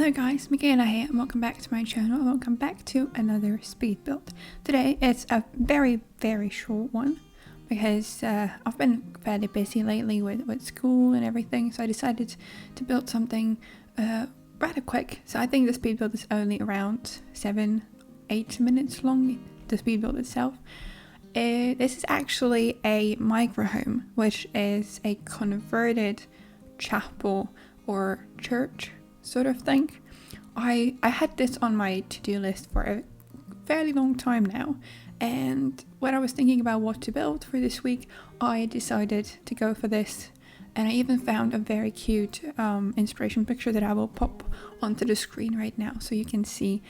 Hello guys, Michaela here and welcome back to my channel and welcome back to another speed build. Today it's a very short one because I've been fairly busy lately with school and everything, so I decided to build something rather quick. So I think the speed build is only around 7-8 minutes long, the speed build itself. This is actually a micro home, which is a converted chapel or church sort of thing. I had this on my to-do list for a fairly long time now, and when I was thinking about what to build for this week, I decided to go for this, and I even found a very cute inspiration picture that I will pop onto the screen right now so you can see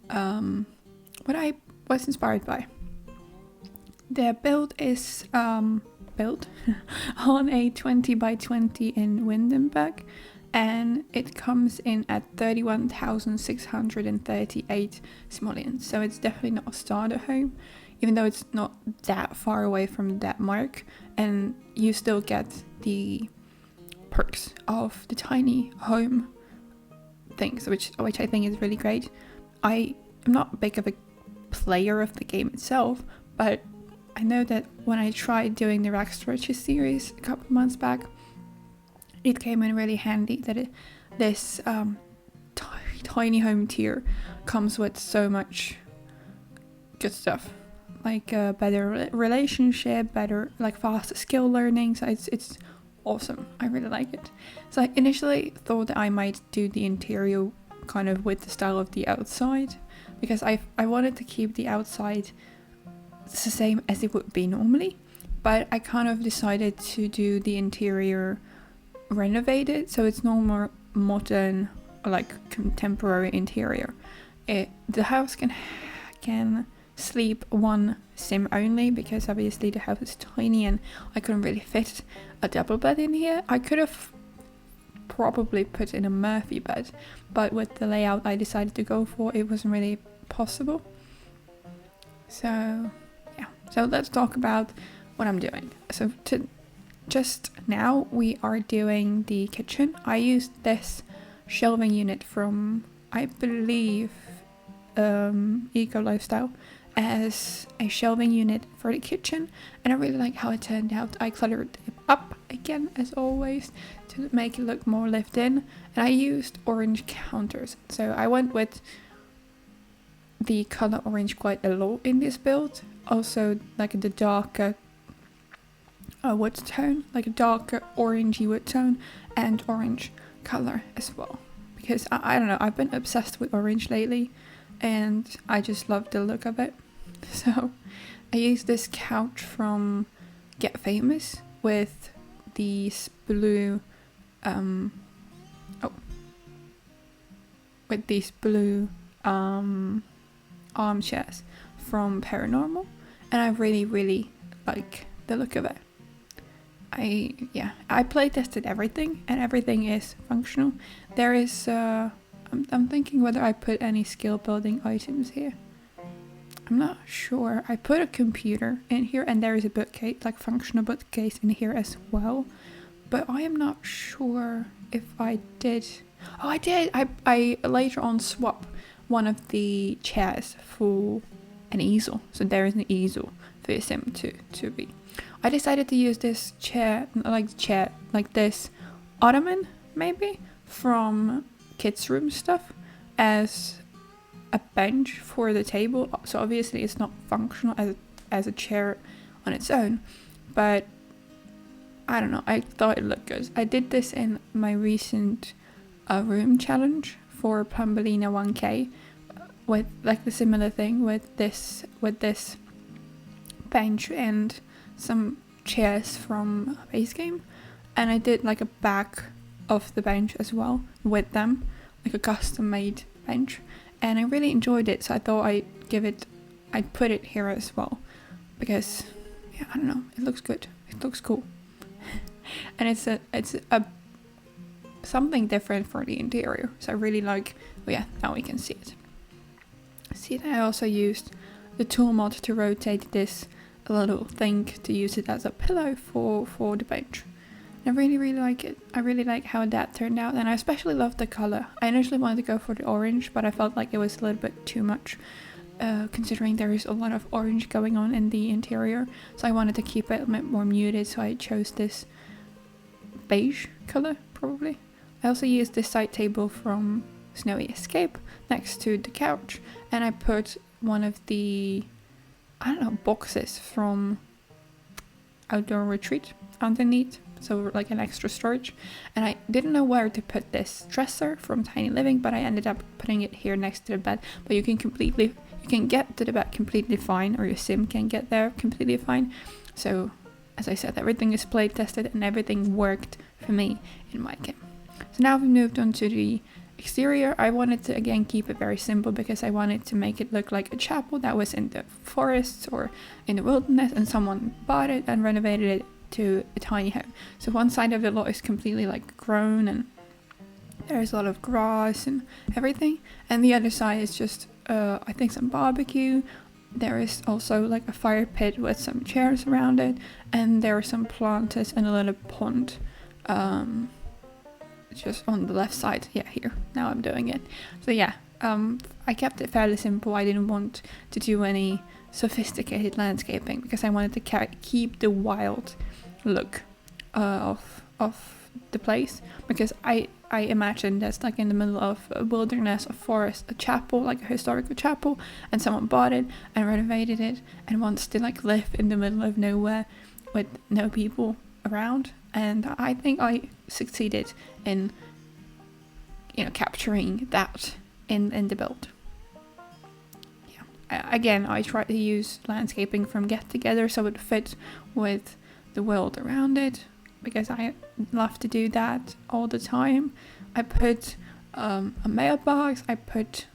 what I was inspired by. The build is built on a 20 by 20 in Windenburg, and it comes in at 31,638 simoleons, so it's definitely not a starter home, even though it's not that far away from that mark, and you still get the perks of the tiny home things, which I think is really great. I am not big of a player of the game itself, but I know that when I tried doing the Rack Stretches series a couple months back, it came in really handy that this tiny home tier comes with so much good stuff, like a better relationship, better like faster skill learning. So it's awesome. I really like it. So I initially thought that I might do the interior kind of with the style of the outside, because I wanted to keep the outside the same as it would be normally, but I kind of decided to do the interior renovated, so it's no more modern or like contemporary interior. The house can sleep one sim only, because obviously the house is tiny and I couldn't really fit a double bed in here. I could have probably put in a Murphy bed, but with the layout I decided to go for, it wasn't really possible. So yeah, so let's talk about what I'm doing. So just now we are doing the kitchen. I used this shelving unit from, I believe, Eco Lifestyle as a shelving unit for the kitchen, and I really like how it turned out. I cluttered it up again as always to make it look more lived in, and I used orange counters, so I went with the color orange quite a lot in this build. Also like the darker wood tone, like a darker orangey wood tone and orange color as well, because I don't know, I've been obsessed with orange lately and I just love the look of it. So I used this couch from Get Famous with these blue armchairs from Paranormal, and I really like the look of it. I play tested everything and everything is functional. There is I'm thinking whether I put any skill building items here. I'm not sure. I put a computer in here and there is a bookcase, like functional bookcase in here as well, but I am not sure if I did. Oh, I did. I later on swap one of the chairs for an easel, so there is an easel for Sim to be. I decided to use this chair like this ottoman maybe from kids room stuff as a bench for the table. So obviously it's not functional as a chair on its own, but I don't know, I thought it looked good. I did this in my recent room challenge for Plumbelina 1K with like the similar thing with this bench and some chairs from a base game, and I did like a back of the bench as well with them, like a custom made bench, and I really enjoyed it, so I thought I'd put it here as well, because yeah, I don't know, it looks good, it looks cool. And it's a something different for the interior, so I really like. Oh yeah, now we can see it. See that I also used the tool mod to rotate this a little thing to use it as a pillow for the bench. I really like it. I really like how that turned out, and I especially love the color. I initially wanted to go for the orange, but I felt like it was a little bit too much, considering there is a lot of orange going on in the interior. So I wanted to keep it a bit more muted, so I chose this beige color, probably. I also used this side table from Snowy Escape next to the couch, and I put one of the, I don't know, boxes from Outdoor Retreat underneath, so like an extra storage. And I didn't know where to put this dresser from Tiny Living, but I ended up putting it here next to the bed. But you can get to the bed completely fine, or your sim can get there completely fine. So as I said, everything is play tested and everything worked for me in my game. So now we moved on to the exterior. I wanted to again keep it very simple because I wanted to make it look like a chapel that was in the forest or in the wilderness, and someone bought it and renovated it to a tiny home. So one side of the lot is completely like grown and there's a lot of grass and everything, and the other side is just I think some barbecue. There is also like a fire pit with some chairs around it, and there are some planters and a little pond just on the left side. Yeah, here, now I'm doing it. So yeah, I kept it fairly simple. I didn't want to do any sophisticated landscaping because I wanted to keep the wild look of the place, because I imagine that's like in the middle of a wilderness, a forest, a chapel, like a historical chapel, and someone bought it and renovated it and wants to like live in the middle of nowhere with no people around. And I think I succeeded in, you know, capturing that in the build. Yeah, again, I tried to use landscaping from Get Together so it fit with the world around it, because I love to do that all the time. I put a mailbox, I put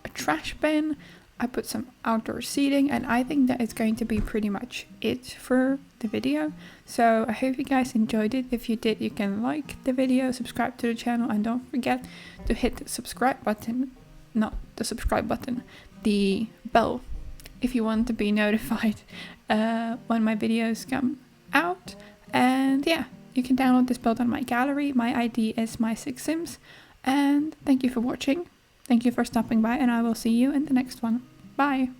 a trash bin, I put some outdoor seating, and I think that is going to be pretty much it for the video. So I hope you guys enjoyed it. If you did, you can like the video, subscribe to the channel, and don't forget to hit the subscribe button, not the subscribe button, the bell, if you want to be notified when my videos come out. And yeah, you can download this build on my gallery. My ID is mysixsims. And thank you for watching. Thank you for stopping by, and I will see you in the next one. Bye.